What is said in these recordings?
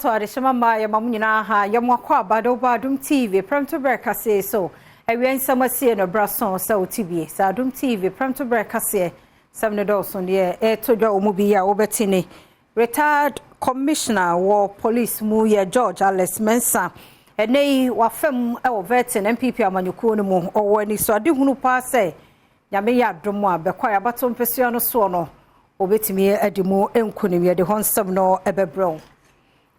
Aboto adeshema ma ya mamunyina ha ya mwakwa Adom TV Premtobre Kasee so ewe nsamasie no brason sa otibie sa Adom TV Premtobre Kasee samne dawson de todwa omubi ya obetini retired commissioner war police mu ya George Alex Mensa enei wafem e vetin MPP amanyuko no mu owani so ade hunu pa se nyame ya Adom a bekwa ya bato mpesua no so no obetimi edimu enkunim ye de honsam no ebebro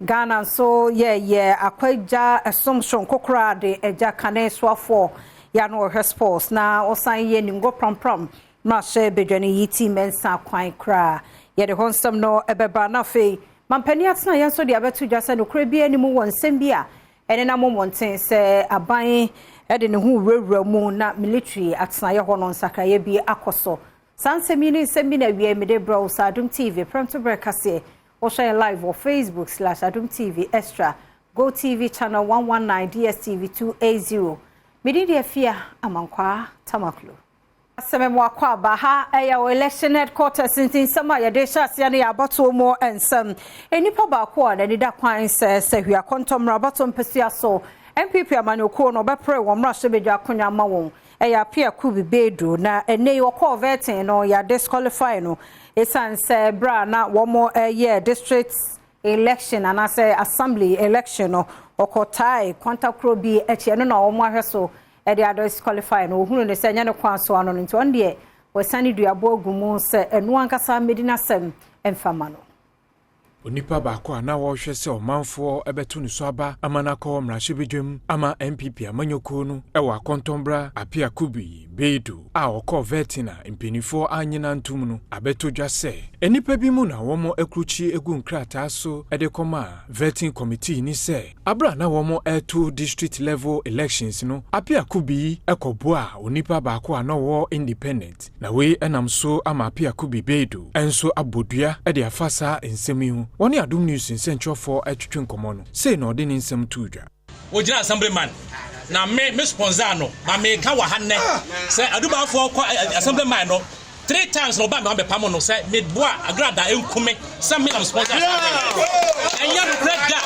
Ghana so akwaja assumption kokra de eja kane swafo ya no sports na osan ye ningo prom na she bedwani yiti mensa kwan kra ye de honsam no ebebra na fe mampani atena ye so de abetu dwasa no kra bi animu wonsem bia ene na momonten se aban ede ne hu wura mu na military atena ye ho no nsakra ye bi akoso sansemi ni sembi na wie me de bro sa Adom TV Premtobre Kasee or share live on Facebook /Adom TV Extra, Go TV channel 119, DSTV 280. Media fear amankwa tamaklu. Asememwa kwa baha eya election headquarters in sama ya desha siane ya bato mo ensem. Enipa ba kwa na nida kwan se hua kontomra bato mpesua so MPP amanyoko no bepre wo mra shebedwa akonya ma won. Eya pia kubi bedu na ene yoko vetin no ya disqualify no. Esan se bra na womo district election and say assembly election no okotai kwanta kro bi eche no na womo ahweso e de ado disqualify no hunu ne se nya ne kwan so ano nti on de wasani duabo agumu se enu ankasa medina sem emfama no Onipa baako na wohwe se omanfo ebetu ne so aba amanakọ mrahye ama MPP amanyoko no ewa kontombra apia kubi bedu a okọ vetina impenifo anyina ntum no abeto dwa se enipa bi mu na womo ekruchi egu nkrata so edekoma vetting committee ni se abra na womo eto district level elections no apia kubi ekoboa onipa baako na wo independent na we enam so ama apia kubi bedu enso abodua ede afasa ensemi Woni Adom News nsentro for atwetwe nkomo no say no de nsem tudwa Ojina assemblyman na me sponsor no ma me ka wa hanne say aduba for assemblyman no 3 times no ba me be pam no say me boa agrada enkume say me am sponsor enya no breda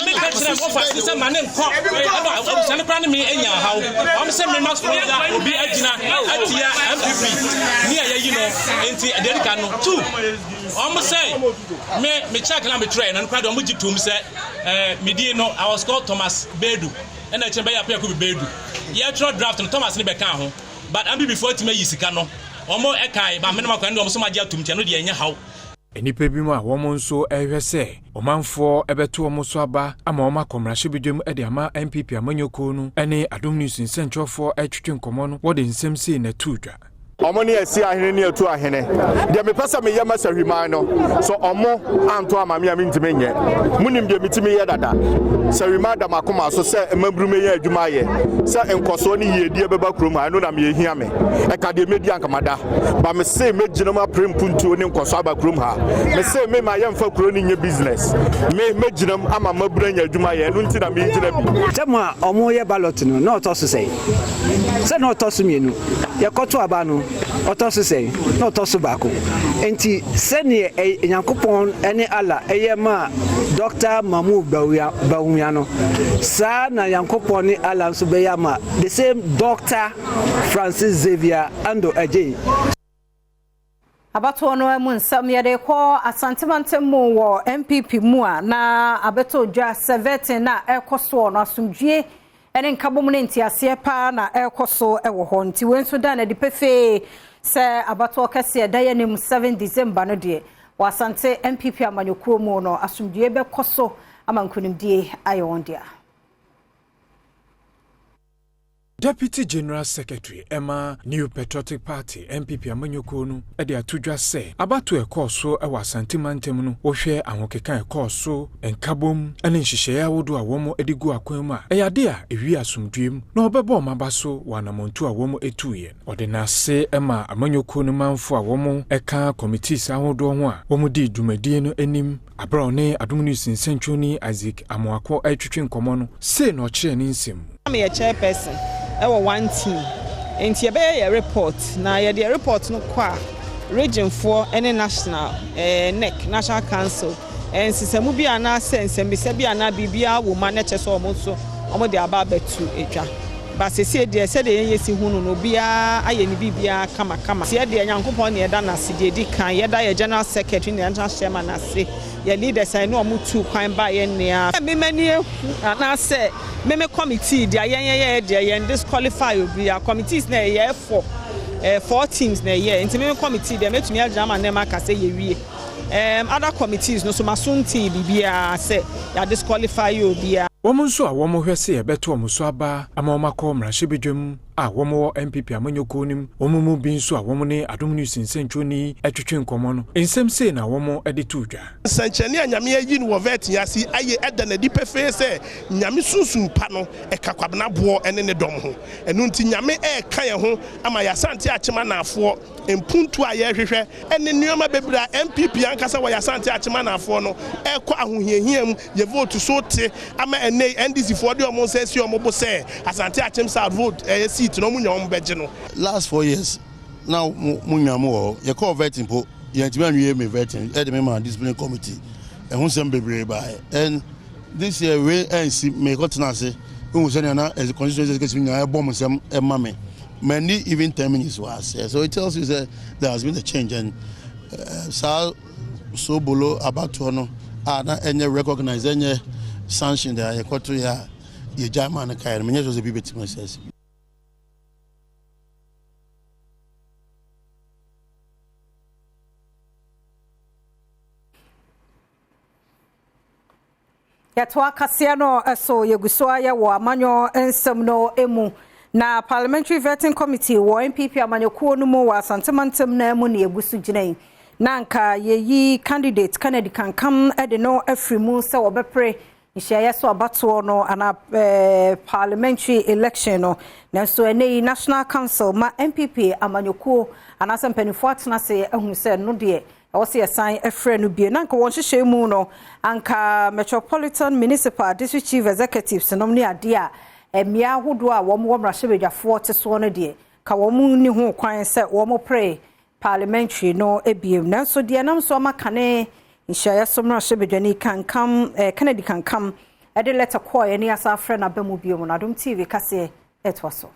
me ka kire mo fa say ma ne nko aba say ne plan me enya hawo am say me ma sponsor obi agina atia MPP ni ayi no enti aderika no 2 say me check na me train and crowd omo gitum say me no I was called Thomas Bedu and I chembe ya Kubi Bedu ya throw draft no Thomas ni beka ho but am before ti me yisika no omo ekai ba me no makwan do omo so ma dia tum che no de enya haw enipa bi mu a womo nso ehwe se omanfo ebeto omo so aba ama oma komrahye bedwam ede ama MPP amanyoko no ene Adom News nsentwofo atwetwe nkomo no wo de nsem sei na tudwa Omoni esi ahene ni etu ahene de me pesa me yema sahwiman no so omo anto amame a mentime nye munim de mitime ye dada sahwiman da makoma so se emabrume ye adwuma ye se enkoso ni yedie beba krom ha no na me ehia me e ka de medi ankamada ba me se megina ma prempuntuo ni enkoso aba krom ha me se me ma yemfa kro ni nye business me megina ama mabranya adwuma ye no nti na me gina bi tema omo ye ballot no na otoso se na otoso mienu ye koto aba no otoso say no otoso bako enti sene Nyankopon ene ala eyema Dr. Mamu Bawuya no sa na Nyankopon ni ala so beyama the same Dr. Francis Xavier Ando Ajay Abato no emu nsam ye de ko asantemantem mu wo MPP mu a na abeto dwa 17 na ekoso no asumdwie ene nkabom ne ntiase pa na ekoso ewo ho nti wenso da na dipefe se Abato Kasee daye nim 7 December no de wasante MPP amanyoko mu no asumdwie be koso amankunimdie ayondia Deputy General Secretary Emma New Patriotic Party MPP amanyoko no ede atudwa se abato ekoso e wasantimantem no wo hwe ahokeka ekoso enkabom ene nhihye awodo a womo edigu akwanmu a eyade a ewi asumdwem na obebo mabaso wanamontu a womo etuye ode na se Emma amanyoko no manfo a womo eka committees awodo ho a womo di dwumadi no enim abra ne Adom News nsentwoni Isaac Amoako atwetwe nkomo no se no kire ne nsem I'm a chairperson. I was one team. And you be a report. Now you the report no kwa region 4 any national NEC National Council ensisemu bi ana sensembise bi ana bibia wo ma na kyese omo so omo de aba betu etwa ba sese de se de yesi hunu no bia aye ni bibia kama se de Nyankopon ne eda na se de di kan ye da ye general secretary ne enta chairman na se ye leaders I no omo tu kwan ba ye nea memani ana se meme committee de ye de ye disqualify obi a committees na ye for 4 teams na ye nti meme committee de metumi agama na ma ka se ye wie other committees no so masunti bibia se ya disqualify obi a Woman so a woman hwe se ebeto omuso aba ama omakọ mrahye bedwam a womo MPP amanyoko nim womumu bi nso a womo ne Adom News nsentwoni atwetwe nkomo no ensem se na womo ede to dwa sanchani anyame ayi no vet yasi aye eda na dipe fe se nyame sunsun pa no ekakwabna bo ene ne dom ho enu nti nyame ka ye ho ama ya sante achema na afo empuntu a ye hwehwe ene nneoma bebra MPP ankasa wa ya sante achema na afo no ekọ ahohiahiam ye vote so te ama ene NDC for de omo se si omo bo se asante achem sa vote seat no munya omo beje no last 4 years now munya mo ye call vetting po ye ntimi anwe me vetting e de me man discipline committee e hu sem bebre by and this year we NC me got na say we say na as constituency executive nya e bom sem e ma me many even 10 minutes was so it tells you that there has been a change and so below about to no na any recognize any sanction there ye kwato ya ye jama na kai me nyezo ze bibeti myself Yatwa Kasee no so yeguso aye wo amanyo ensem no emu na parliamentary vetting committee wo MPP amanyoko no mu wa santemantam na emu ne egusu ginai nanka yeyi candidate Kennedy kankam ede no afrimu se obepre nhia so abato no ana parliamentary election no nanso ene national council ma MPP amanyoko anasa mpanifo atena se ehunu se no de awose asan efre no bie nanka won hwehwe mu no anka metropolitan municipal district chief executives no ne ade a emia hodo a wo mrahye bedwafo te so no de ka wo mu ni ho kwan se wo mo pray parliamentary no ebiem nanso de nam so makane nhia so mrahye bedwani kankam Kennedy kankam ede letter call ni asa afre na bamu biem na Adom TV kase etwaso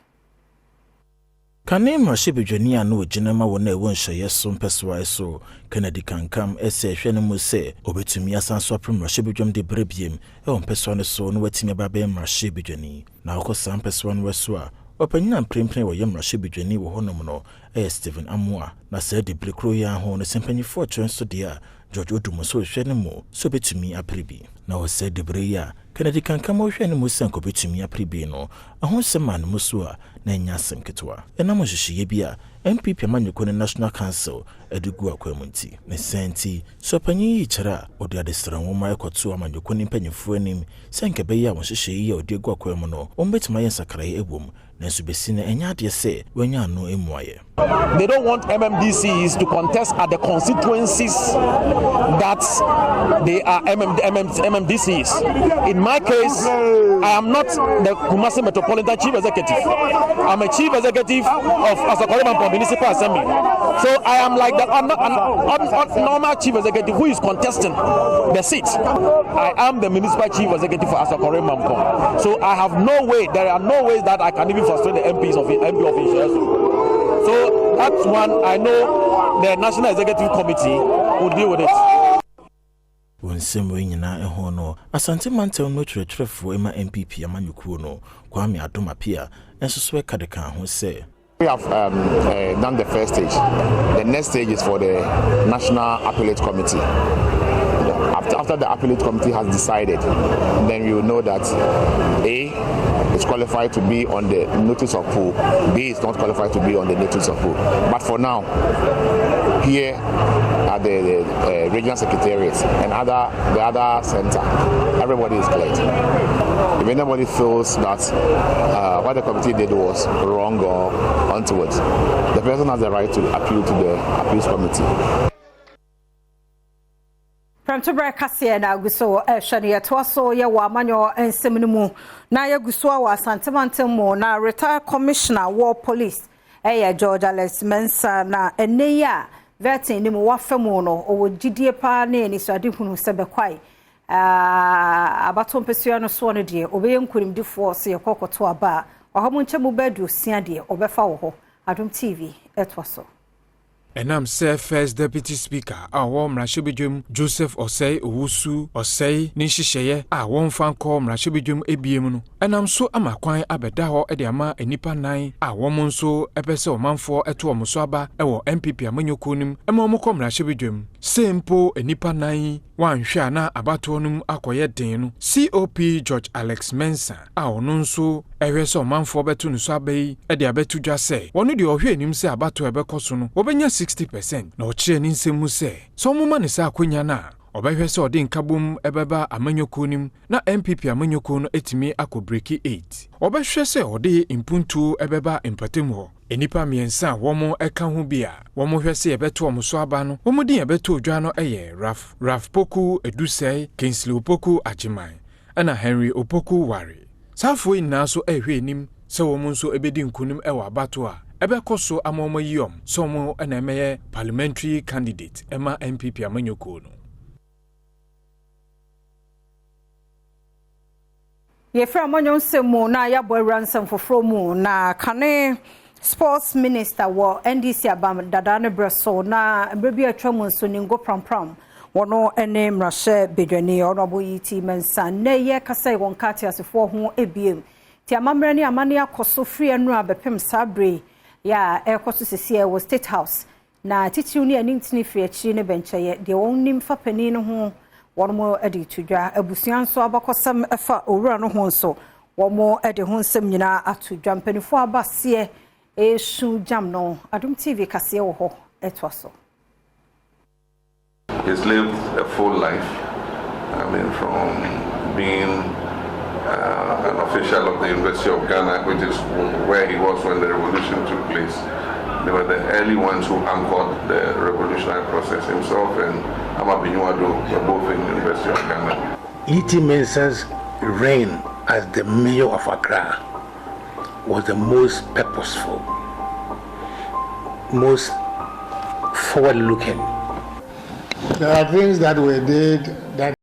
Kane mrahye bedwani anu oginama wo na ewo nhye so mpeswa so Kennedy kankam ese hwe no mu se obetumi asanso apre mrahye bedwam de brebiem e on peswa no so no watimi babe mrahye bedwani na okosa mpeswa no so a opanyina mprempren wo ye mrahye bedwani wo honom no Stephen Amua na se de brekro ya ho no sempanyifo twenso de a George Odum so hwe no mu so betumi aprebi na o se de breya Kennedy kankam wo hwe no mu sanko betumi aprebi no ahonsema no mu so a na nya asem ketwa enam hwehye bi a MPP amanyoko ne national council edugu akwamunti ne senti so panyi yi kyera odi adesra nwoma ekoto amanyoko ne mpanyefo anim senke be ya hwehye yi a odi egu akwam no ombetuma yen sakrai ebom nanso besi na enya ade se wanya no emuaye. They don't want MMDCs to contest at the constituencies that they are MMDCs. In my case, I am not the Kumasi Metropolitan Chief Executive. I'm a Chief Executive of Asokore Municipal Assembly. So I am like the normal Chief Executive who is contesting the seat. I am the Municipal Chief Executive for Asokore Municipal. So I have no way, there are no ways that I can even frustrate the MP of Inshesu. So that's one I know the National Executive Committee will deal with it. Wonsem we nyina eho no asante mantel no twetwerefo ema MPP amanyukuo no Kwame Adom apia enso so ekadeka ho se we have done the first stage. The next stage is for the National Appellate Committee. After the Appellate Committee has decided, then we will know that A is qualified to be on the notice of pool, B is not qualified to be on the notice of pool. But for now, here at the regional secretariat and the other center, everybody is cleared. If anybody feels that what the committee did was wrong or untoward, the person has the right to appeal to the appeals committee. Premtobre Kasee na guso shani yatwaso ye wa manyo ensemnimu na ye guso wa santemantam na retired commissioner war police George Alex Mensa na eneya Vertin ni mu wafemu no owo gidie pa na ni so ade hunu se bekwai abato mpesua no so no de obeye nkurimdifo se yekokoto aba ohamu nchemu bedu sia de obefa wo ho Adom TV etwaso Enam se first deputy speaker awo mrashibijum Joseph Osei Owusu Osei ni hihye a won fanko mrashibijum ebiem no enam so amakwan abeda ho ede ama enipa nan a won nso epese omanfo eto omuso aba ewo MPP amanyokunim ema omko mrashibijum sempo enipa nan wanhwe na abato num akoye den no COP George Alex Mensa a ono nso ehweso omanfo beto nuso abai ede abetu dwa se wono de ohwe enim se abato ebekoso no obenya 60% na ochire ni nsemu se so muma ne sa akonya na obehwe se ode nkabom ebeba amanyokunim na MPP amanyoko no etimi akobreki 8 obehwe se ode impuntu ebeba empatem ho enipa miensa womo eka ho bia womo hwese yebeto omuso aba no womo din yebeto odwa no eye Raf Poku Edusei Kingsley Opoku Ajiman ana Henry Opoku Ware safo ina so ehwe enim se womo nso ebedi nkunim ewa abato a ebekoso amomo yom so mo na emeye parliamentary candidate ema MPP amanyoko no Yefra amanyo nsemu na yabo ransom foforo mu na kane sports minister wo NDC abam dadane breso na brebi atwamu nso ningo prampram wono ene mrahye bedwani onobo yiti mensa na ye kasa won kati asefo ho ebiem ti amamre ni amane akoso free anu abepem sabre ya ekoso sisi wo state house na titiru ni anintini free achi ne bencheye de won nim fa pani no ho wono edi tudwa abusuan so abakosam efa owura no ho nso womo edi ho nsem nyina atudwa mpanifo abase Eshu Jamno, Adom TV Kasee wo ho etwaso. He's lived a full life. I mean, from being an official of the University of Ghana, which is where he was when the revolution took place. They were the early ones who anchored the revolutionary process. Himself and Amabinyu Adom were both in the University of Ghana. E.T. Mensah's reign as the mayor of Accra was the most purposeful, most forward-looking. There are things that we did that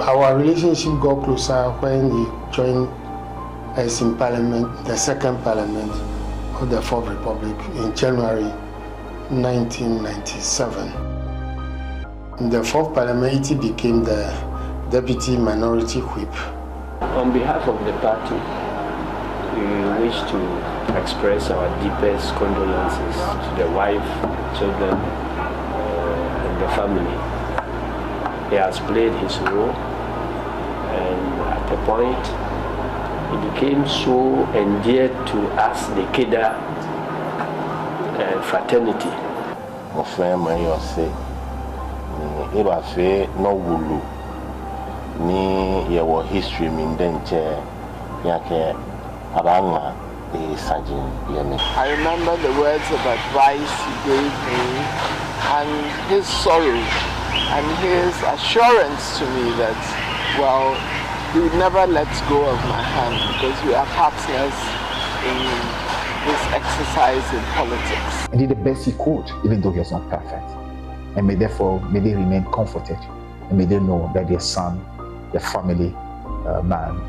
our relationship got closer when he joined us in Parliament, the second Parliament of the Fourth Republic in January 1997. In the Fourth Parliament, he became the Deputy Minority Whip. On behalf of the party, we wish to express our deepest condolences to the wife, children, and the family. He has played his role, and at a point, he became so endeared to us, the Keda fraternity. Mon frère Mario say, il va faire no wulu, ni your history min denche, yake abanga sajin yemi. I remember the words of advice he gave me, and his sorrow. And his assurance to me that, well, he would never let go of my hand because we are partners in this exercise in politics. He did the best he could, even though he was not perfect. And may they remain comforted. And may they know that their son, their family man,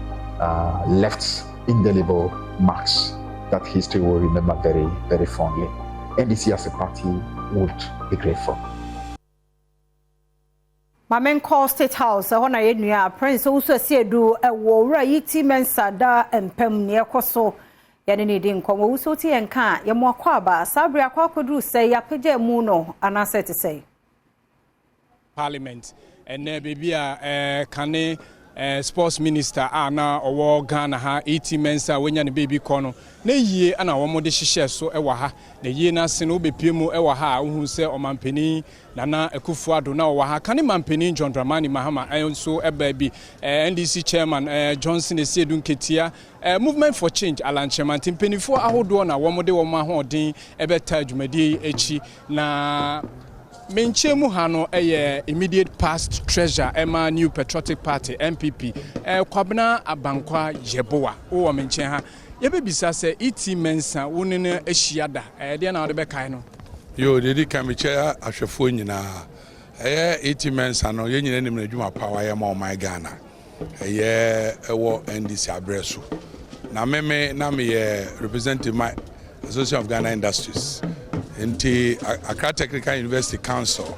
left indelible marks that history will remember very, very fondly. NDC as a party would be grateful. Mamen call State House hona yenua Prince also see do wo wura yiti mensa da empem ne ekoso yene ne din komo wuso ti enka ye mo akwa ba sabri akwa kodu say ya pege mu no anase te say Parliament ene bibia kane sports minister na owo Ghana ha 80 mensa wenya ne baby kono na yie ana wo mode hihye so ewa ha na yie na se no bepie mu ewa ha ohun se omampani Nana Akufo-Addo na owa ha kane mampani John Dramani Mahama enso eba bi NDC chairman Johnson Esiedu Nketia movement for change Alan Chairman timpenifo ahodo na wo mode wo ma hoden ebeta adwumadi echi na Menchemu hano immediate past treasure Emma New Patriotic Party MPP kwabna abankwa yeboa o menchen ha yebebisa se iti mensa wonene ehyiada de na wode bekai no yo dedi kamiche ahwefo nyina iti mensa no ye nyina nim na dwuma power ye ma my Ghana ewo NDC abreso na me representative my Association of Ghana Industries into Accra Technical University Council.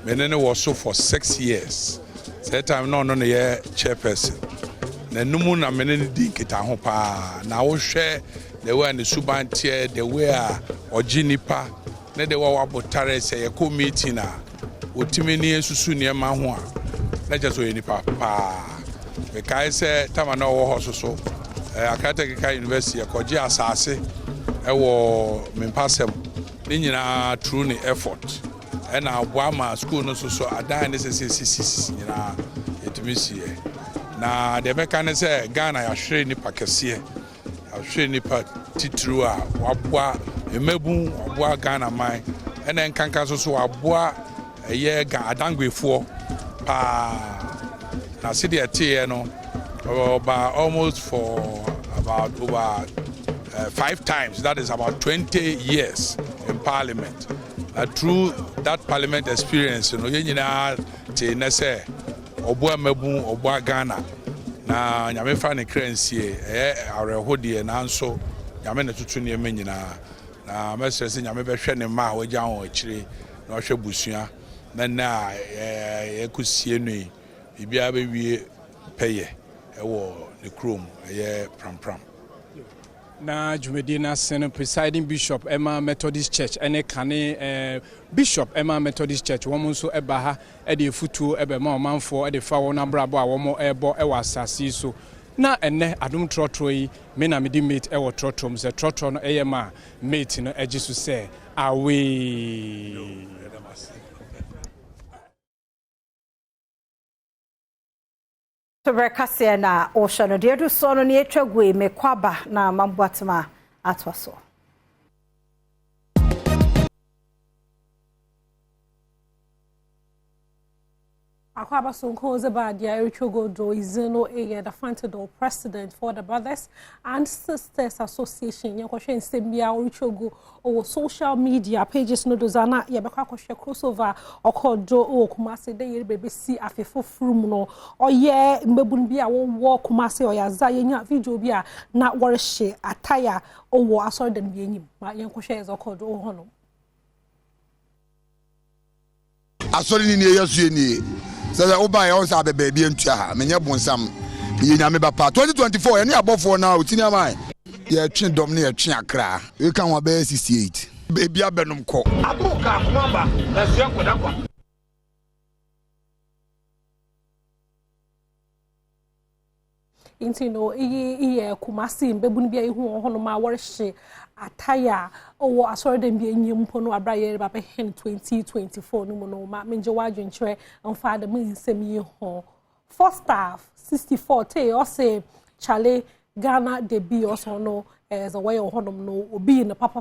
Menene was so for 6 years. That time no year chairperson. Na numu na menene di kita ho pa. Na wo hwe the way and the subantie the way ojinipa na the wa botare say ye committee na otimi ni esusu ne ma ho a. Na je so ye nipa pa. We kai say tama na wo ho so Accra Technical University akoje asase ewo mempasem Nina through the effort and our Wama school no so adan necessary nyina etimisi na de meka say Ghana ya hwere ni pakese ya hwere ni titru a wabua emebu wabua Ghana man and enkanka so wabua eye ga adangwefo pa na city ate no about almost for about over 5 times, that is about 20 years in Parliament. Through that Parliament experience, you know, say, Oboa Mebu, Oboa Ghana, na Yamefa ne currency, our hoodie and also Yamena Tutuni Menina, na Messrs. Yamebe Shen Ma, Wajan, actually, no Shabusia, then now, could see any, Bibi pay, the chrome, pram. Na Jumedina Senate presiding bishop Emma Methodist Church ene kane bishop Emma Methodist Church woman so ebaha e de futu ebe ma manfo e de fa wona brabo a womo ebo e wasase so na ene adom trotro yi me na me di mate e wo trotrom se trotro no eyema mate no egisu se awe Premtobre Kasee na oshano de do so no ne etwagwe me kwaba na mamboatema atwaso Akwaba Sonko Zebadia Erichogodo Izeno Eye, the Premtobre president for the Brothers and Sisters Association. Yankoshe Nsembia Orichogo or social media pages no dozana Yabaka crossover or Kodo or Kumasi de BBC Afefo Frumuno or ye Mbebunbia war Kumasi or Yazaya video bia not warishe attire or war asor than being Yankoshe is or Kodo Hono. Asori ni yesu ni sasa oba ya osa baby entua ha menye bonsam ye nyame bapa 2024 ene abofo na otini amai ye twen dom na ye twen akra we kan wa be 68 baby abenum ko abuka kumaba na sia kodakwa Intino iye Kumasi mbebunu bia ihu hono ma worship ataya owo asore dem bia nyempo no abraye ba hen 2024 no mo no ma menje wadwenkyere amfa da nsem yi ho first staff 64 te o say chale Ghana de bi also no as a way honom no obi na papa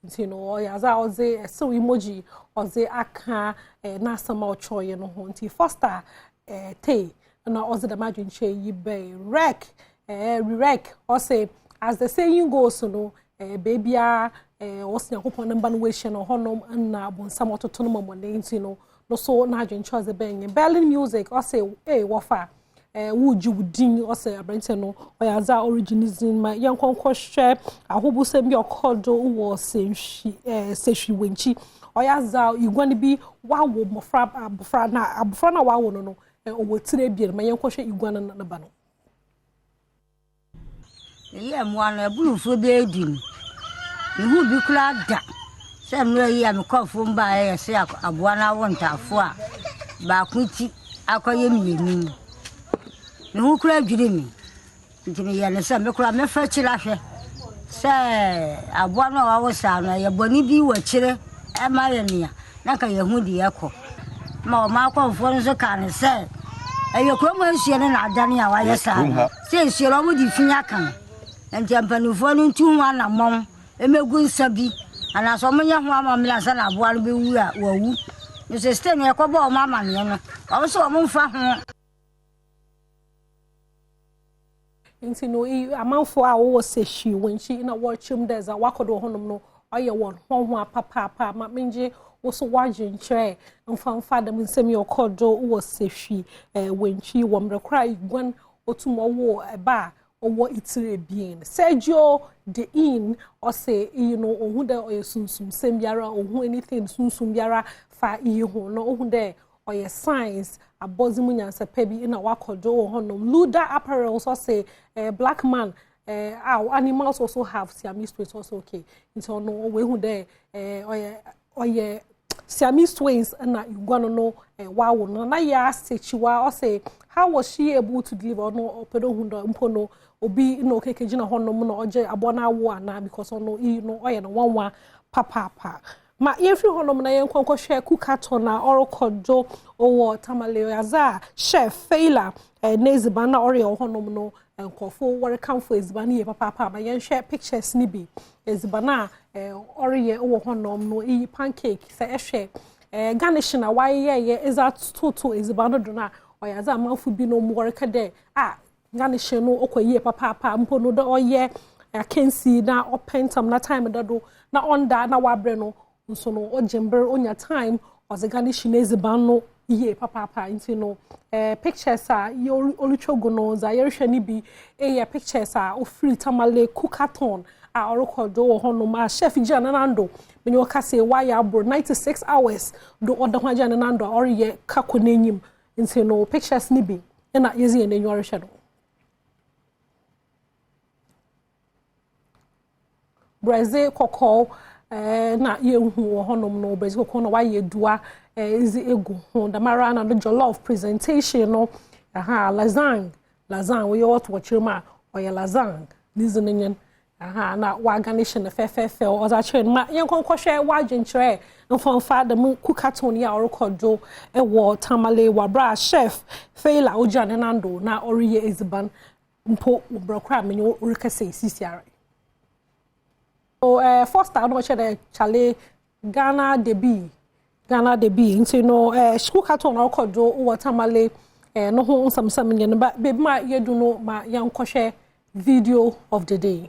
intino o ya za oze so emoji oze aka na sama ochoye no ho nti first star te na oze da madwenkyere yi be rec o say as the saying goes no baby osia kopon number no we hye no honom na bonsam ototo no momone ntino no so na adwenkyere ze ben Berlin music o say wofa wuji wudin o say abrante no o ya za originalism ma yankonkwo hwe ahobusem bi okodo wo sehwi wenchi o ya za igwan bi wawo mofra na wawo no o tire bi ma yankwohwe igwan na ba no ye mwana ebulufo be edin ihu bi kula da se mre yi am kofo mba ye se aboa na wontafo a ba kuti akoye mienu me hu kura dwiri mi ntimi ye ne se me kura me fa chira hwe se aboa no wa wo sa no ye boni bi wa chire e ma ye nia na ka ye hu di ekọ ma o ma kwonfo nso ka ne se e kuro mo nsie ne na adane a wa ye sa se nsie ro mo di finya kan enti ampanufo no ntu hu ana mom emegu nsabi ana so mo nya ho amamla sa na aboa no be wu a wa wu no se ste ne ko ba o mama ne no o so mo mfa ho nti no amanfo a wo se hwi wonchi na watchum there's a wakodo honom no oye won ho papa ma menje wo so waje nkyere mfa dem nsemi okodo wo se hwi wonchi wo mrekra igwan otum wo ba owo itire bien Sergio de in or say ohun de oye sunsum sembiara ohun anything sunsum biara fa ho no ohun de oye science abozimu nyansa pebi ina wakodo honom Luda apparel so say black man our animals also have Siamese twins also okay into no we hu de oye Siamese twins na igwano no wow no na ya sechiwa or say how was she able to deliver no opedo hundo mpono obi no kekeji na honom no oje abona wo ana because no oye no wanwa papa ma yefi honom na yenkwanko hwe kukato na orokodo owo tamale yaza chef faila neziba na ore honom no enkofo wore kamfo eziba ne papa ma yenhwe pictures ni bi eziba na ore owo honom no pancake se ehwe garnish na waye eza toto eziba no do na oyaza manfu bi no wore kade garnish no okoye papa mpo no do oye akensi na opentam na time dado na onda na wabre no nso no ojember onya time oziganishi neziba no ye papa nti no pictures a oluchogo no za yerhwe ni bi pictures a ofri tamale kukaton a orokodo wo hono ma chef Jana Nando menyo kase waya bro 96 hours do oda ho Jana Nando oriye kako nenyim nti no pictures ni bi na yezi enenyo orhwe no Brazil koko na yehu honom no Brazil koko no waye dua izi egu ho da mara na the jollof presentation no lasagne we ought watch ma oya lasagne nizinenyen na wa garnish na fe oza chen ma yenkonko hwe wa dwenkyere mfanfa da mu kukaton ya orokodo ewo tamale wa bra chef faila ojane nando na oriye eziban mpo brokra menyo rekase sisiare first time no chere chale Ghana de bi nti no school carton orokodo watamale no ho nsam nyen ba be ma yedu no ma yankohwe video of the day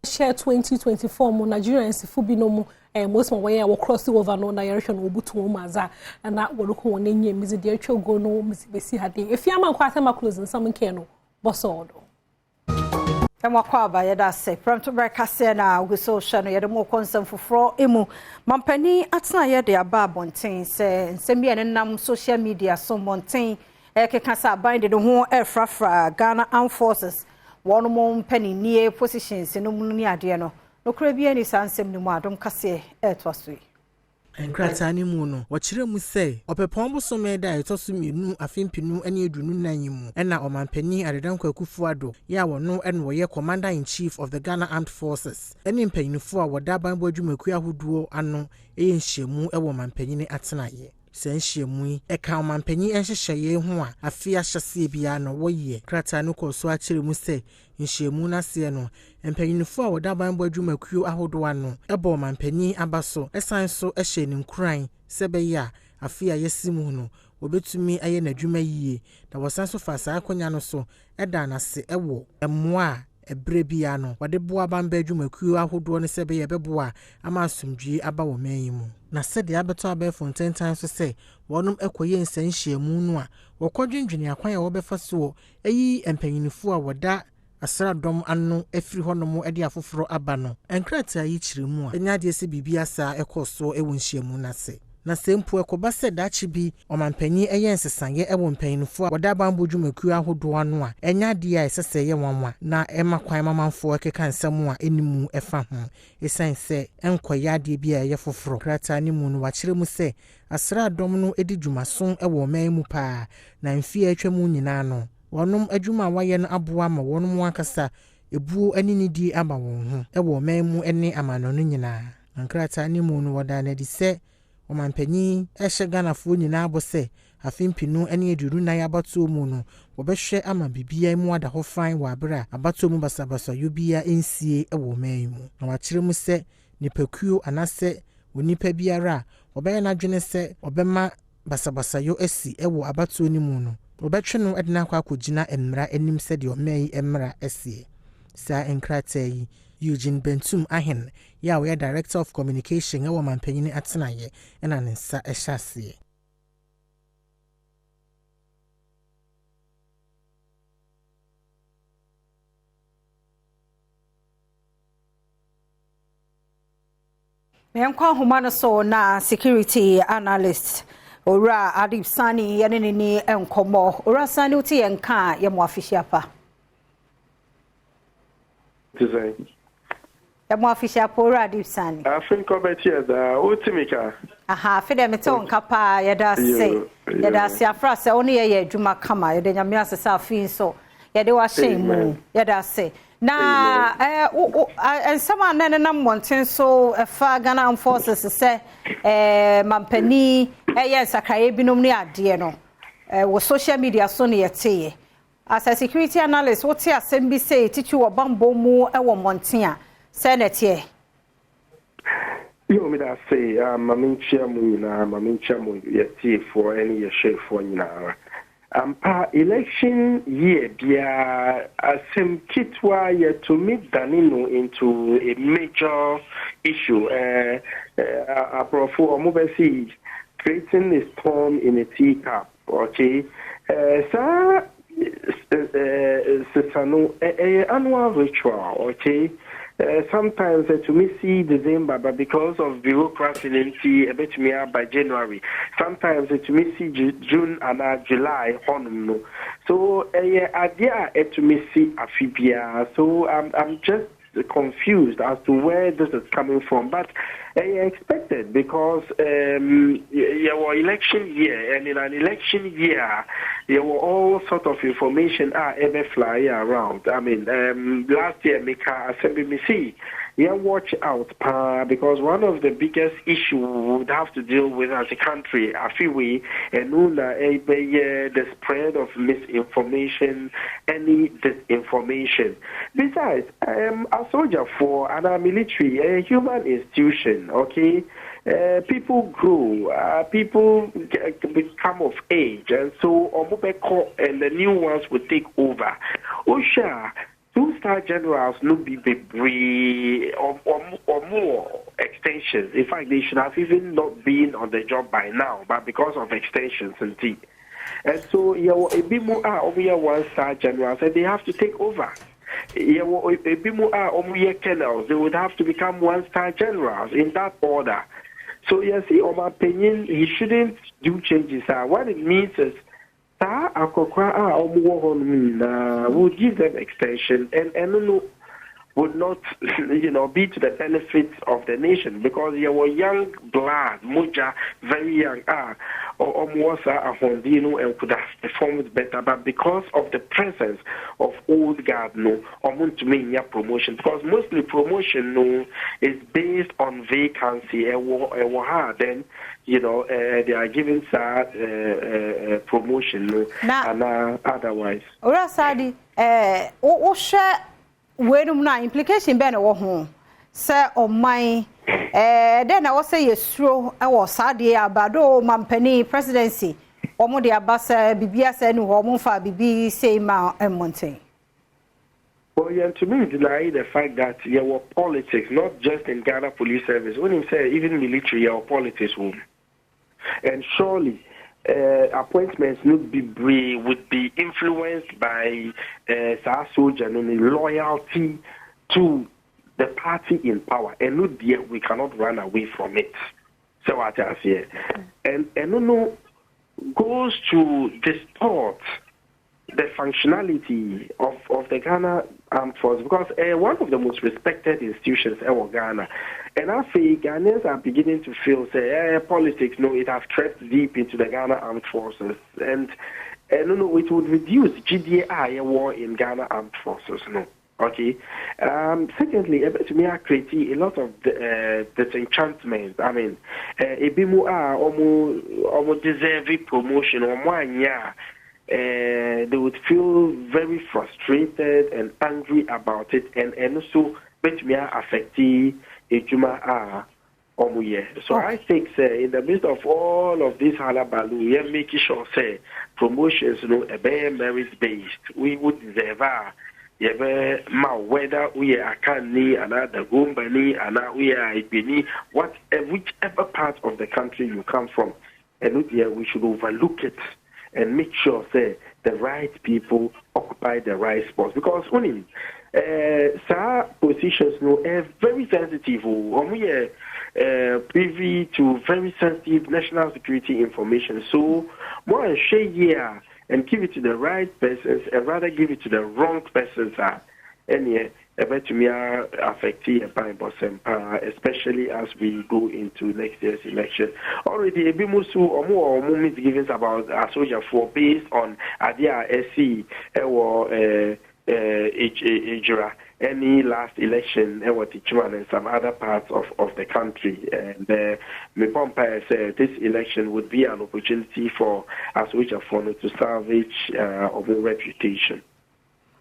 share 2024 mo Nigerians fubi no mo most of we cross over no na yerhwe no obutu mo maza na woroko won enye mizi de atwogo no mizi besi hade efiama nkwa atema close nsam nke no bosodo Kama kwa ba yeda se Premtobre Kasee na uguso hwe no yede mo konsam foforo emu mampani atena yede aba bonten se nsem ye nenam social media so bonten keka sa bind de ho efrafra Ghana Armed Forces one more penny near positions in Umuni Adiano. No Caribbean is ansem no Adom Kasee etwasui. Enkratani mu no wɔkyerɛ mu sɛ ɔpɛpɔn bosome da ɛtɔso mienu afempinu ane edunu nan mu ɛna ɔmanpani Adedankwa Akufo-Addo ya wɔno ɛna wɔyɛ Commander in Chief of the Ghana Armed Forces ɛne mpanyinfo a wɔda banbɔ adwumakuo ahodoɔ ano ɛyɛ nhyiamu ɛwɔ manpanyini atenaeɛ senhyiamu yi ɛka ɔmanpanyin ɛhyehyɛye ho a afia hyɛse bia no wɔyɛ krata no kɔ so akyerɛ mu sɛ nhyiamu n'ase no mpanyinfo a wɔda banbɔ adwumakuo ahodoɔ ano ɛbɔ ɔmanpanyin aba so ɛsan so ɛhyɛ ne nkuran sɛ bɛyɛ a afia yɛsimu no wɔbɛtumi ayɛ n'adwuma yie na wɔsan so fa saa akonya no so ɛda n'ase ɛwɔ ɛmmoa ebre bia no wɔde boa banbɔ adwumakuo ahodoɔ no sɛ bɛyɛ bɛboa ama asomdwie aba wɔ man yi mu na sɛde abɛtɔ abɛfo ntentan so sɛ wɔnom ɛkɔyɛ nsanhyiamu no a wɔkɔdwendwene akwan a wɔbɛfa so ɛyi mpanyinfo a wɔda asradom ano afiri hɔ no mo de afoforo aba no enkrata yi kyerɛ mu a enya de se bibia sa ekoso ewo nhyiamu nase na sempo ekoba sɛ dachi bi ɔmanpanyi ɛyɛ nsesaye ɛwɔ mpanyinfo a wɔda bambo dwumakuo ahodo ano a enya de a ɛsɛsɛ yɛ wanwa na ɛma kwan mamanfo ɛkeka nsɛm a enimu ɛfa ho esan sɛ enkoya de bi a ɛyɛ foforo krata ne mu no wakyerɛ mu sɛ asradom no edi dwumaso ɛwɔ man mu paa na mfie atwa mu nyinaa no wɔnom adwuma wayɛ no aboa ma wɔnom akasa ebuo ani ni di ama wɔn ho ɛwɔ man mu ɛne amano no nyinaa nkrata ne mu no wɔda na di sɛ ɔmanpanyi ɛhyɛ Ghanafoɔ nyinaa bɔ sɛ afimpinu ɛne aduru na yabatoɔ mu no wɔbɛhwɛ ama bibia mu ada hɔ fan wɔ abere a abatoɔ mu basabasa yobia ensie ɛwɔ man mu na wakyerɛ mu sɛ nipakuo anasɛ onipa biara wɔbɛyɛ n'adwene sɛ ɔbɛma basabasa yo asi ɛwɔ abatoɔ no mu no wɔbɛtwe no ɛde na akɔgyina mmara anim sɛ de ɔman yi mmara asie saa enkrata yi Eugene Bentum Ahen ya we Director of Communication ewo mampanyini atenaye ena ne nsa ɛhyase Menkwa homa no so na security analyst Ora Adib Sani yene ni enkomo Ora Sani uti yenka ye mo official pa Design mo official Ora Adib Sani African committee da utimika aha fide meton kapa yeda se afra se oni ye adwuma kama yeda nyame asesa afin so yede wa hyen mu yeda se na ensama nene na monten so efa Ghana forces se mampani eye sakraye binom ne ade no wo social media so ne yeteye as a security analyst what ya sembi say tichu wo bambo mu e wo monten a senate yo me da say maminchia mu yete for any share for nyina pa election year bia asem kitwa yet to meet Danino into a major issue apropos omobesi creating a storm in a teacup okay sir annual ritual okay sometimes to me see December, but because of bureaucracy a bit me by January. Sometimes to me see June and July on. So idea to me see Afibia. So I'm just confused as to where this is coming from, but expected because your election year, and in an election year there were all sort of information ever fly around. I mean, last year Mika Assembly watch out because one of the biggest issues we would have to deal with as a country, Afiwe, and the spread of misinformation, any disinformation. Besides, a soldier for and a military, a human institution, okay? People grow, people become of age, and so and the new ones will take over. Osha, 2-star generals no be or more extensions. In fact, they should have even not been on the job by now, but because of extensions indeed. And so a bit more over 1-star generals, and they have to take over. A bit more colonels, they would have to become 1-star generals in that order. So yes, in my opinion, he shouldn't do changes. What it means is would give them extension and would not, be to the benefit of the nation because you were young blood, muja, very young, and could have performed better, but because of the presence of old guard, to mean promotion because mostly promotion is based on vacancy then they are giving promotion and otherwise. Ora Sadi, when na implication be na wo ho se o man then I was say yesro e wo sade abado mampani presidency omo de abasa bibia se no ho mo fa bibi say ma monten. Well, to me, deny the fact that there were politics, not just in Ghana Police Service. When you say even military or politics, and surely appointments would be influenced by our soldier and loyalty to the party in power, and no dear we cannot run away from it. So what I say, and no goes to distort the functionality of the Ghana Armed Forces, because one of the most respected institutions in Ghana, and I feel Ghanaians are beginning to feel politics. No, it has crept deep into the Ghana Armed Forces, and no, it would reduce GDI war in Ghana Armed Forces. No. Okay. Secondly, to me, I create a lot of disenchantment. I mean, ebimu almost deserve promotion or one year. They would feel very frustrated and angry about it, and also, but me affect ejuma omuye. So I think, in the midst of all of this halabaloo, we are making sure, promotions, a merit based. We would deserve whether we are Akani, another Gumbani, and we are Ibini, whichever part of the country you come from, and we should overlook it and make sure the right people occupy the right spots, because only positions are very sensitive. We are privy to very sensitive national security information. So more share here and give it to the right persons, and rather give it to the wrong persons. And to me affecting especially as we go into next year's election. Already a bit more misgivings about a soldier for based on Adia SC or Ejura. Any last election, and some other parts of the country. And me Pompey said this election would be an opportunity for us which are to salvage our reputation.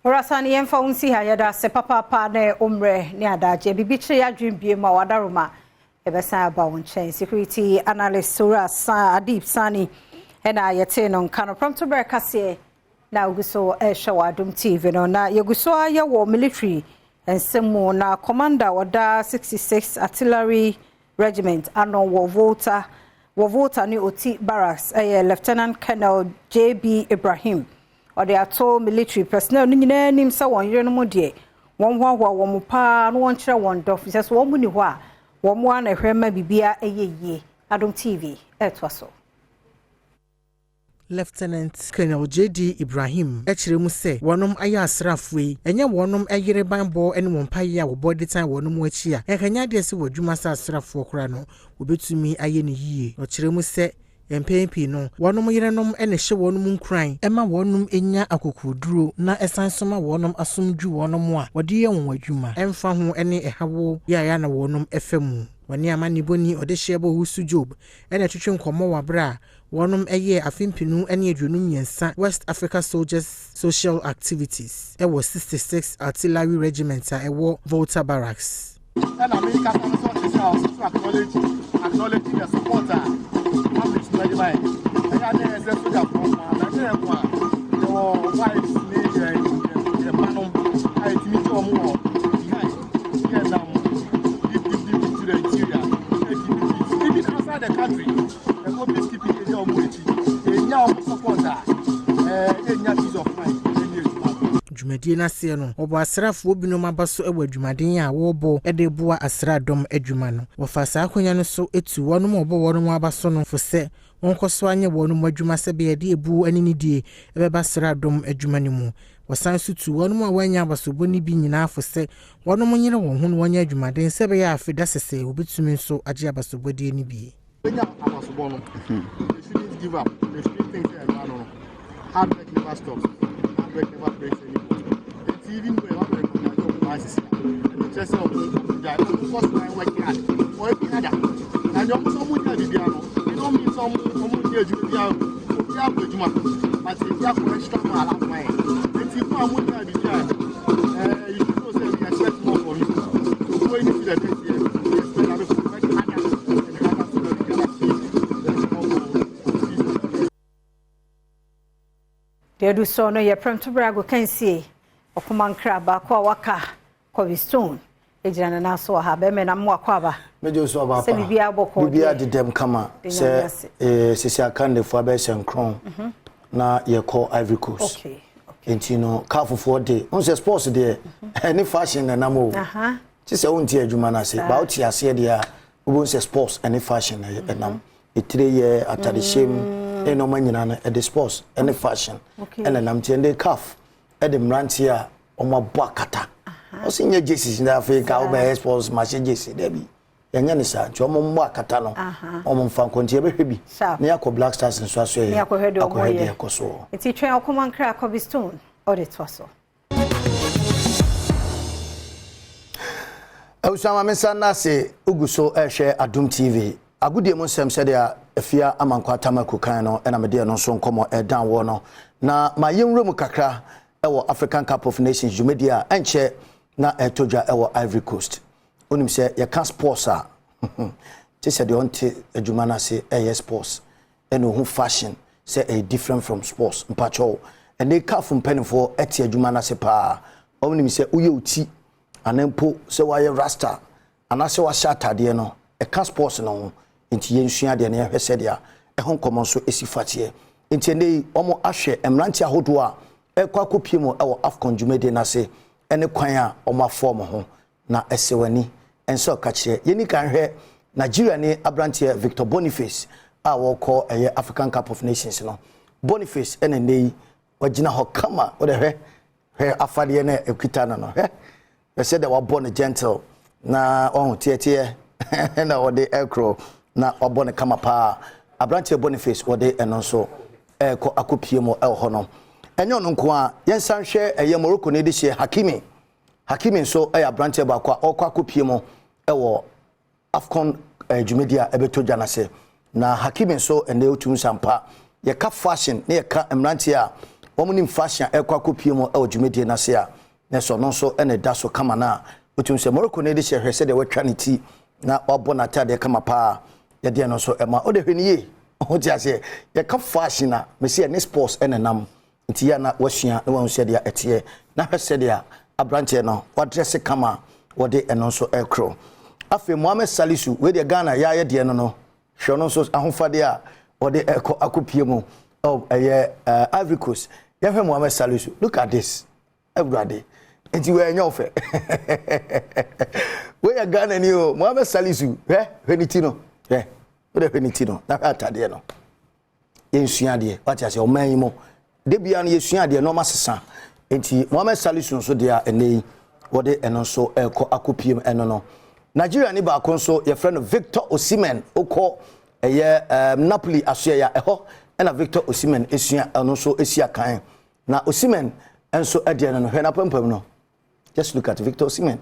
Orasani yemfa unsi hayada se papa ne umre ne adaje bibitre ya dwimbie ma wadaroma ebesa aba wonchen security analyst Orasa Adib Sani ena yete no kano Premtobre Kasee na uguso ehwa Adom TV no na yeguso aye wo military ensemo na commander wada 66 artillery regiment ano wo volta ni oti barracks Lieutenant Colonel JB Ibrahim or they are told military personnel ni nyina nim sa won yere no mo de won hwa won pa no won kire won dof just won mu ni hwa won mo na hwema bibia eyeye Adom TV etwaso. Lieutenant Colonel JD Ibrahim ekire mu se wonom aya asrafwe enye wonom eyere banbo ene won paye a wo body time wonom achi a enkanya de se wadwuma sa asrafo kora no obetumi aye ne yie okire mu se MPP no wonom yerenom ene hye wonom nkran ema wonom enya akokuduro na esansoma wonom asomdwu wonom a wode ye won wadwuma emfa ho ene ehawo ya na wonom efemu wani amani boni ode hyebo husu job ene twetwe nkomo wabra wonom eye afimpinu ene adwunum yensa West Africa Soldiers Social Activities was 66 Artillery Regiment ewo Volta Barracks. And America comes to acknowledge the supporter. Very much. I had a soldier from Nigeria. There were wives, the man I meet more behind. Here now, deep to the interior. Even outside the country, the go peacekeeping area of Moiti. They now support that. Peace of mind. Dwumadie na se no obo asrafo binom abaso ewa dwumaden a wobo ede boa asradom adwuma no wofa sa akonya no so etu wonom obo wonom abaso no fo se wonkoso anye wonom adwuma se be ede ebu aninidie ebeba asradom adwuma ne mu wosan so tu wonom a wanya abaso boni bi nyina fo se wonom nyere won ho no wanya adwumaden se be ya afeda sese obetumi so age abaso bodi ni bi wenya abaso bo no they shouldn't give up they should think they are no hard work never stops hard work never breaks anymore. Even when I recognize the just of the first time working hard, working harder. And you also want to be you don't mean someone here to be out, but if you have to extra mile of mine, if you are going to be you should know that we expect more from you. So going into the next year, we expect a lot of working harder and harder so that we can achieve the do so no ye Premtobre Kasee Okumankra ba kwa waka Covistone ejana na so ha be me na mo akwaba mejo so ba pa se bibia boko bibia dedem kama se sisi akande fo ba senkron na ye call Ivory Coast okay enti no kafofo de on se sports de any fashion na namo ti se won ti adwuma na se ba o ti ase de a won se sports any fashion na nam etire ye atade shem e no manyina na the sports any fashion and nam ti ende kaf e de mranti a o ma bo akata o se nye jesi na Africa o be sports match jesi de bi yanya ne sa nti o mo mo akata no o mo mfa konti e be hwebi na yakọ Black Stars nso aso ye akọ hede yakoso enti twen akoman kra akọ Stone ode twaso Usama mesana se uguso ehwe Adom TV agudie mo nsem se dia afia amankwa tamaku kan no na mede no so nkomo edan wo no na ma yemwura mu kakra ewo African Cup of Nations Jumedia enche na etoja ewo Ivory Coast onim se ye ka sports a ti se de onte adwuma na se sports eno hu fashion se different from sports mpacho and they ka from penifo eti adwuma na se pa onim se uye uti anempo se waye rasta anase wa shatade no e ka sports no nti yensua de na ehwese de a ehon komo so esifatie nti nei omo ahwe emranti ahodo a ekwa kopiemo ewo Afcon Jumede na se ene kwan a omo form ho na esewani enso ka kire yeni kan hwe Nigeria ni abrantie Victor Boniface a wo call African Cup of Nations no Boniface ene nei wagina ho kama wo de hwe afade na ekita no hwe they said they were born gentle na on tietie na wode ekro na obone kama pa abrantie Boniface wode eno so ko akopiemo ho no enyo no nko a yensan hwe Morocco ne de hye Hakimi so abrantie ba kwa okwa akopiemo wo Afcon Jumedia ebetoja na se na Hakimi so ene otum sampa ye ka fashion ne ye ka emrantie a omunim fashion ekwa akopiemo Jumedia na se a neso no so ene da so kama na otum se Morocco ne de hye se de watwa ne ti na obona tade kama pa ye de no so ema o de hwani ye o ti ase ye ka fashion na me se ne sports ene nam nti ya na wasua na wan se de etie na hwese de a abranche no wadresse kama wode eno so ekro afi Mohamed Salisu we de Ghana ya ye de no hwe no so ahofade a wode eko akopie mu Ivory Coast ye hwe Mohamed Salisu look at this everybody enti we enyo fe we ya Ghana ni o Mohamed Salisu hweniti no we de hweniti no na atade no yensua de wati ase o man mo de bia no yesua de no masesa enti Mohamed Salisu so de a enei wode eno so eko akopiem eno no Nigeria ni ba kon so ye friend Victor Osimhen okọ Napoli aso ya eho na Victor Osimhen esua eno so esia kan na Osimhen enso ade no hwe na pampam no just look at Victor Osimhen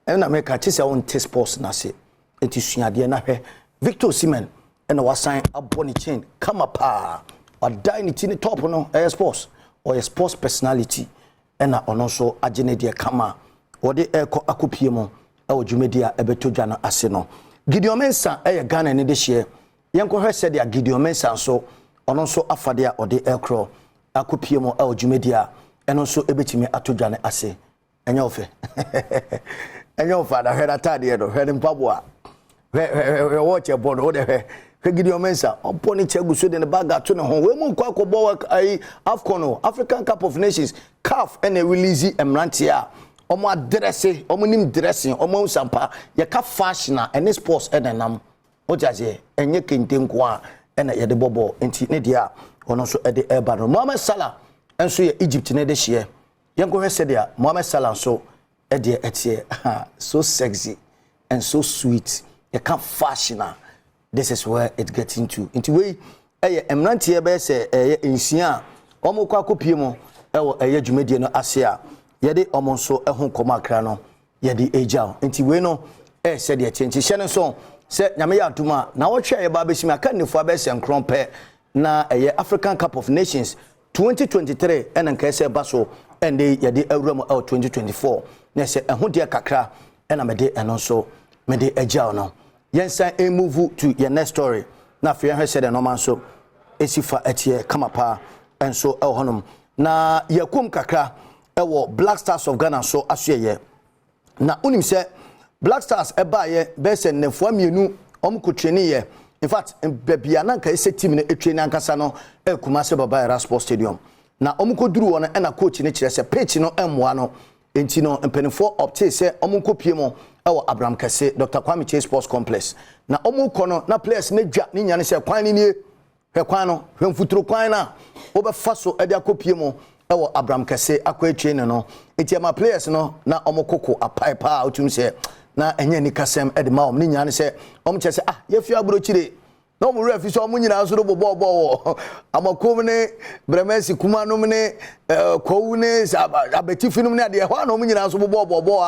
na make chise on test sports na se enti sua de na hwe Victor Osimhen na wasan aboni chain kama pa wadai ni tini top no sports or a sports personality na ono so agene de kama wode eko akopiemo Jumedia ebetodwa na ase no Gideon Mensah Ghana ne de hye yenko hwese de Gideon Mensah so ono so afade a ode ekro akopiemo Jumedia eno so ebetimi atodwa na ase enya ofe enya ofa da hweda tade do hwede mpabo a watch a board wo de hwe Gideon Mensah oponi cheguso de ne baga to ne ho we mu kwa akobọ Afcon African Cup of Nations CAF and release emrantia omo adresse omo nim dressing omo sampa ye ka fashion and sports enam ojaje enye kente nko a ena ye de bobo enti ne dia ono so e de eba no Mohamed Salah enso ye Egypt ne de hye yenko hwese dia Mohamed Salah so e de etie so sexy and so sweet ye ka fashion. This is where it gets into we emrantie be se ensia omo kwa kopiemo Jumedia no asia yede omo so ehun koma kra no yede ejao nti we no se de chenchi hye ne so se nyame ya aduma na wo hwe ye ba besimi aka nefo abese nkron pe na African Cup of Nations 2023 enen ka se ba so ende yede awuram 2024 na se ehun de kakra ena mede eno so mede ejao no yensan move to your next story na fe hwe se de no man so esifa etie kamapa enso ehonum na yakum kakra ewo Black Stars of Ghana so asuyeye na unim se Black Stars eba ye be se nefo mienu omko training ye. In fact bebia na nka ese team ne training ankasa no Kumase Baba Era Sports Stadium. Na omko duru wona na coach ne kire se pitch no emwa no enti no mpenifo opte se omko pie mo ewo Adom Kasee Dr. Kwame Chase Sports Complex. Na omko no na players ne dwa ne nyane se kwan ni hwekwan no hwemfuturo kwan na obefa so e dia kopie mo ewo Adom Kasee akwa training no enti ama players no na omokoko apaipa otum se na enye ni kasem e de ma ni nyane se omche se yefi abrochire na omu refi so omunyina so do bobo amakom ne bremesi kuma no ne kowu ne abetifi no ne ade ho na omunyina so bobo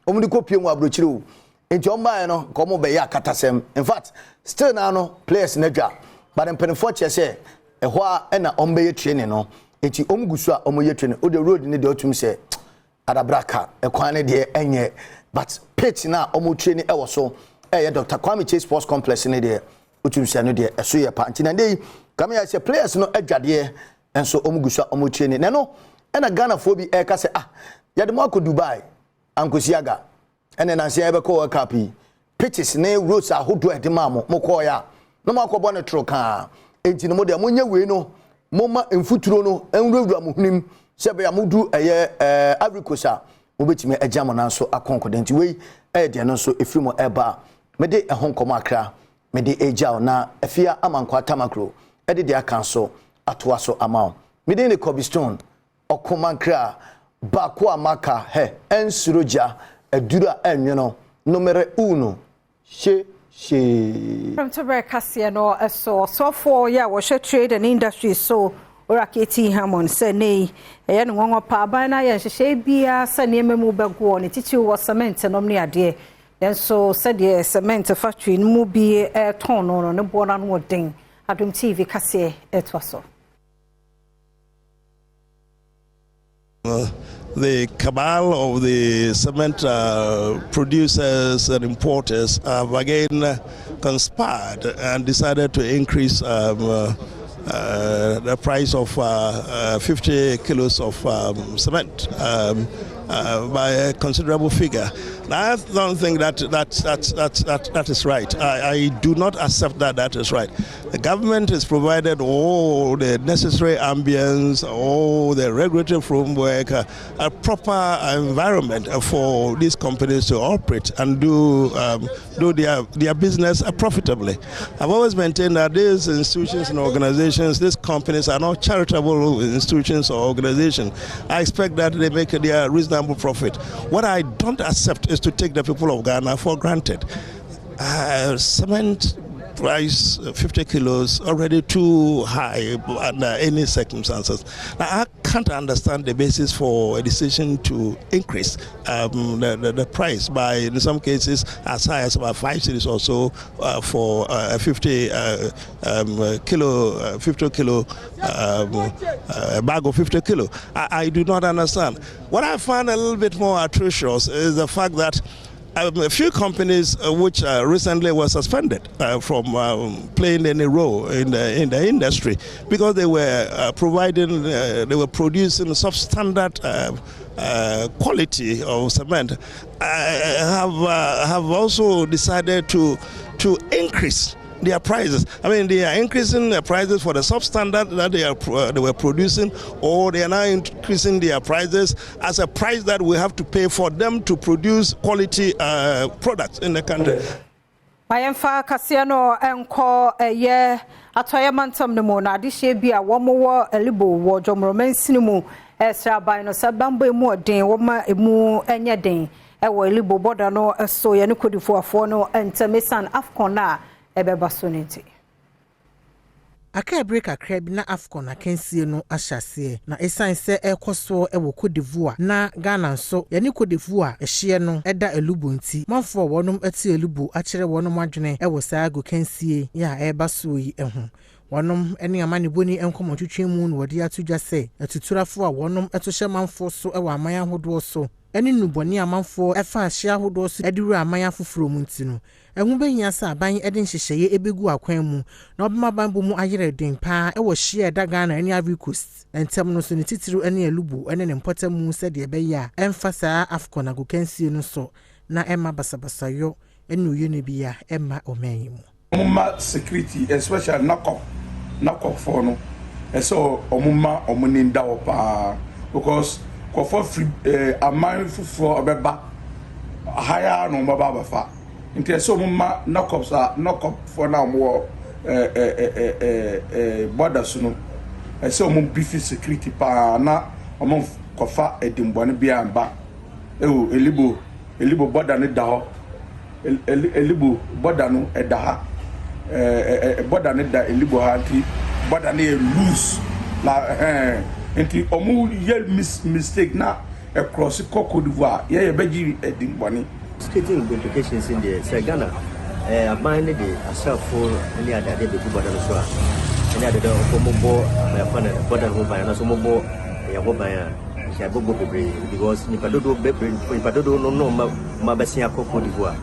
omudi kopie mu abrochire o enti omba no komo be ya katasem in fact still now no players na dwa but empenfo che se ho a na ombe ye training no enti omgusu a omoye training o the road ne de otum se adabraka ekwan ne de enye but pitch na omo training e wo so Dr. Kwame Chase Sports Complex ne de otum se no de eso ye pa nti na dey kama ya se players no adwade enso omgusu a omo training ne no na Ghana fo bi e ka se ya de mo akọ Dubai ankosiaga ene na se e be ko cup pitches ne roads ahodo e de ma mo ko ya no mo akọ bo ne tro kan enti no mo de mo nya we no mo ma enfuturo no enwurawura mo hunim se be ya modu agrikosa obetime ejamo na so akonkodenti we de no so efimo eba me de ehonkomo akra me de ejao na afia amankwa tamakro de aka so atoa so amao me de ne Cobblestone okomankra bako amaka ensuroja edura enwono numero 1 she Premtobre Kasee no so for ya wo trade and industry so Oraketi Hamon say nay e no nwo pa ban na ye hye bia sa ne memu bego ne titi wo cement no ne ade den so said the cement factory no bi ton no ne bo na no den Adom TV Kasee etwa so the cabal of the cement producers and importers have again conspired and decided to increase the price of 50 kilos of cement by a considerable figure. Now, I don't think that is right. I do not accept that is right. The government has provided all the necessary ambience, all the regulatory framework, a proper environment for these companies to operate and do their business profitably. I've always maintained that these institutions and organizations, these companies are not charitable institutions or organizations. I expect that they make their reasonable profit. What I don't accept is to take the people of Ghana for granted. Cement price 50 kilos already too high under any circumstances. Now, I can't understand the basis for a decision to increase the price by, in some cases, as high as about 5 cedis or so for a 50 kilo a bag of 50 kilo. I do not understand. What I find a little bit more atrocious is the fact that a few companies which recently were suspended from playing any role in the industry because they were they were producing substandard quality of cement. Have also decided to increase their prices. I mean, they are increasing their prices for the substandard that they were producing, or they are now increasing their prices as a price that we have to pay for them to produce quality products in the country. Mayemfa Kasee no enko ye atoye mantam ne mo na de hye bia wo mo wo elibo wo jomromansini mu esra ban no sabambo mu odin wo ma emu enye den e wo elibo boda no so ye ne kodifo afo no entamesan afcon na ebeba sonenti aka break akra bi na afcon akansie no ahyase na esan se ekoso ewo kodivu na Ghana nso ye ne kodivu a ehye no eda elubo nti manfo wonum ati elubo akere wonum adwene ewo saago kansie ya eba so yi ehu wonum ene amane boni enkomotwetwe mu no wode atudwa se atuturafo a wonum eto hye manfo so ewo aman ahodo so ɛne nubɔne amanfoɔ ɛfa ahyia ahodoɔ so ɛde aman afoforo mu ntino ɛho behia sa aban ɛde nhyehyɛye ebegu akwan mu na ɔbɛma banbɔ mu ayere den paa ɛwɔ hyia ɛda Ghana ɛne Ivory Coast ntɛm no so ne titiri ɛne alubu ɛne ne mpɔtamu sɛdeɛ ɛbɛyɛ a ɛmfa saa Afcon agokansie no so na ɛma basabasayo ɛne oyene bia ɛma ɔman yi mu omuma security especially nakɔ for no ɛsɛ omuma omuninda opa because for free aman fufuo ɔbɛba higher no baba fa nti ɛsɛ omuma nakɔ for na mo border so no ɛsɛ omum beefy security pa na omum kofa edimbone bia amba elibo border ne da ho elibo border no ɛda ha border ne da elibo ha nti border ne loose la nti omu ye mistake na across Cote d'Ivoire ye beji edimbone skating implications in the Ghana aban ne de asafo ne adade be border no so a ne adade omobo na fa na border no ban na so mobo ya go ban a ya bobo bebre because ni padodo bebre padodo no ma besia Cote d'Ivoire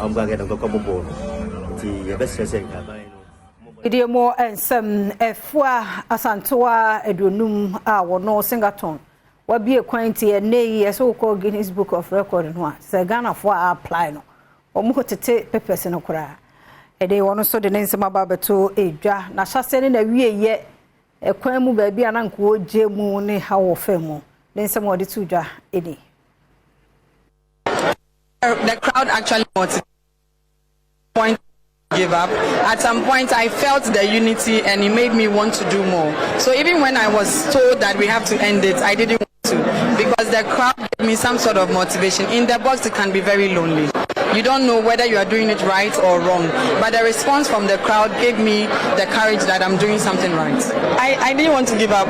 am ga ga no ko bobo ti ya bese se ka ban Idi mo ensem efua asantoa edonum a wono Singleton wabie kwanti enei eso ko Guinness Book of Record no a se Ghana fo apply no omuko tete papers no kura ede wono so de nsem ababeto edwa na hyase ne na wieye ekwan mu ba bia na nko oje mu ne hawo femu nsem ode tu dwa edi the crowd actually wanted point give up. At some point I felt the unity and it made me want to do more. So even when I was told that we have to end it, I didn't want to because the crowd gave me some sort of motivation. In the box it can be very lonely. You don't know whether you are doing it right or wrong. But the response from the crowd gave me the courage that I'm doing something right. I didn't want to give up.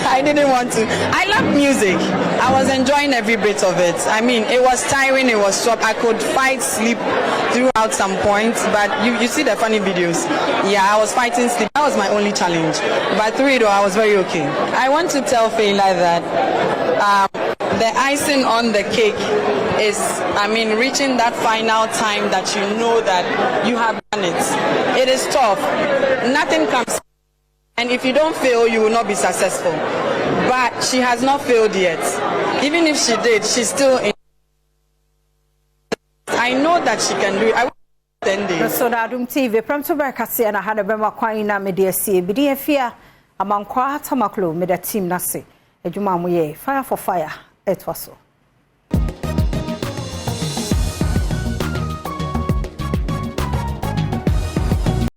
I didn't want to. I love music. I was enjoying every bit of it. I mean, it was tiring, it was tough. I could fight sleep throughout some points, but you see the funny videos. Yeah, I was fighting sleep. That was my only challenge. But through it all, I was very okay. I want to tell Fela that the icing on the cake is, I mean, reaching that final time that you know that you have done it. It is tough. Nothing comes. And if you don't fail, you will not be successful. But she has not failed yet. Even if she did, she's still in. I know that she can do it. I will 10 days. So Adom TV, Premtobre Kasee na hada bema kwa ina media sie. Bidi efia amankwa tamaklo meda team nase. Ejuma muye fire for fire. Etwaso.